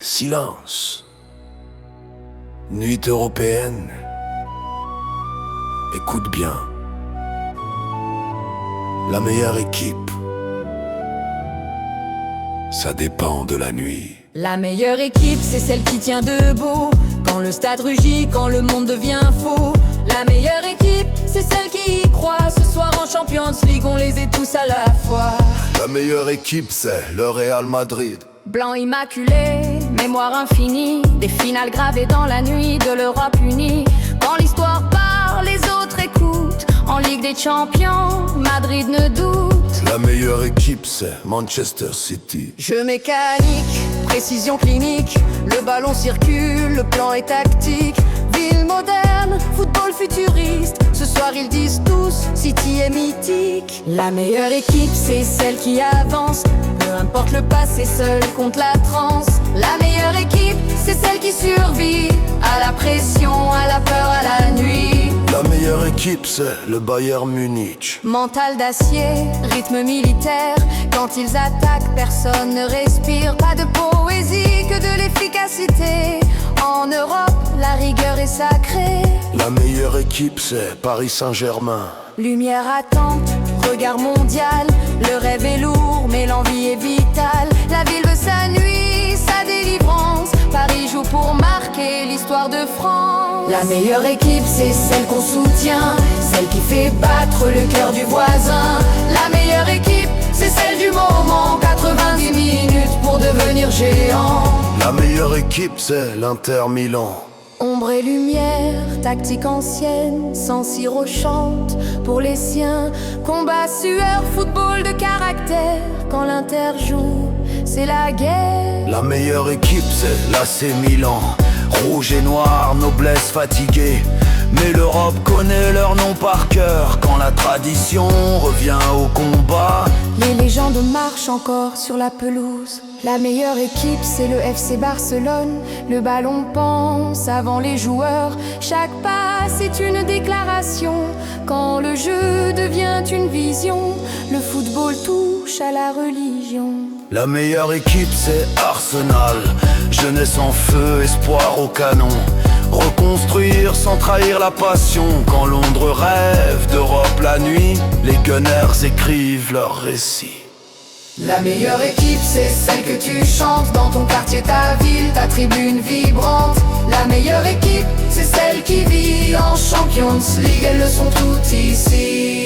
Silence. Nuit européenne. Écoute bien. La meilleure équipe, ça dépend de la nuit. La meilleure équipe, c'est celle qui tient debout quand le stade rugit, quand le monde devient fou. La meilleure équipe, c'est celle qui y croit. Ce soir en Champions League, on les est tous à la fois. La meilleure équipe, c'est le Real Madrid. Blanc immaculé, mémoire infinie, des finales gravées dans la nuit de l'Europe unie. Quand l'histoire parle, les autres écoutent. En Ligue des Champions, Madrid ne doute. La meilleure équipe, c'est Manchester City. Jeu mécanique, précision clinique, le ballon circule, le plan est tactique. Ville moderne, football futuriste, ce soir ils disent tous, City est mythique. La meilleure équipe, c'est celle qui avance, peu importe le passé, seul contre la transe. La meilleure équipe, c'est celle qui survit à la pression, à la peur, à la nuit. La meilleure équipe, c'est le Bayern Munich. Mental d'acier, rythme militaire, quand ils attaquent, personne ne respire. Pas de poésie, que de l'efficacité. En Europe, la rigueur est sacrée. La meilleure équipe, c'est Paris Saint-Germain. Lumière attente, regard mondial, le rêve est lourd, mais l'envie est vitale. La ville veut sa nuit, sa délivrance. Paris joue pour marquer l'histoire de France. La meilleure équipe, c'est celle qu'on soutient, celle qui fait battre le cœur du voisin. La meilleure équipe, c'est celle du moment, 90 minutes pour devenir géant. La meilleure équipe, c'est l'Inter Milan. Ombre et lumière, tactique ancienne, San Siro chante pour les siens. Combat, sueur, football de caractère, quand l'Inter joue, c'est la guerre. La meilleure équipe, c'est l'AC Milan. Rouge et noir, noblesse fatiguée. Mais l'Europe connaît leur nom par cœur quand la tradition revient au combat. Les légendes marchent encore sur la pelouse. La meilleure équipe, c'est le FC Barcelone. Le ballon pense avant les joueurs. Chaque passe est une déclaration. Quand le jeu devient une vision, le football touche à la religion. La meilleure équipe, c'est Arsenal. Jeunesse en feu, espoir au canon. Reconstruire sans trahir la passion. Quand Londres rêve d'Europe la nuit, les Gunners écrivent leur récit. La meilleure équipe, c'est celle que tu chantes dans ton quartier, ta ville, ta tribune vibrante. La meilleure équipe, c'est celle qui vit en Champions League, elles le sont toutes ici.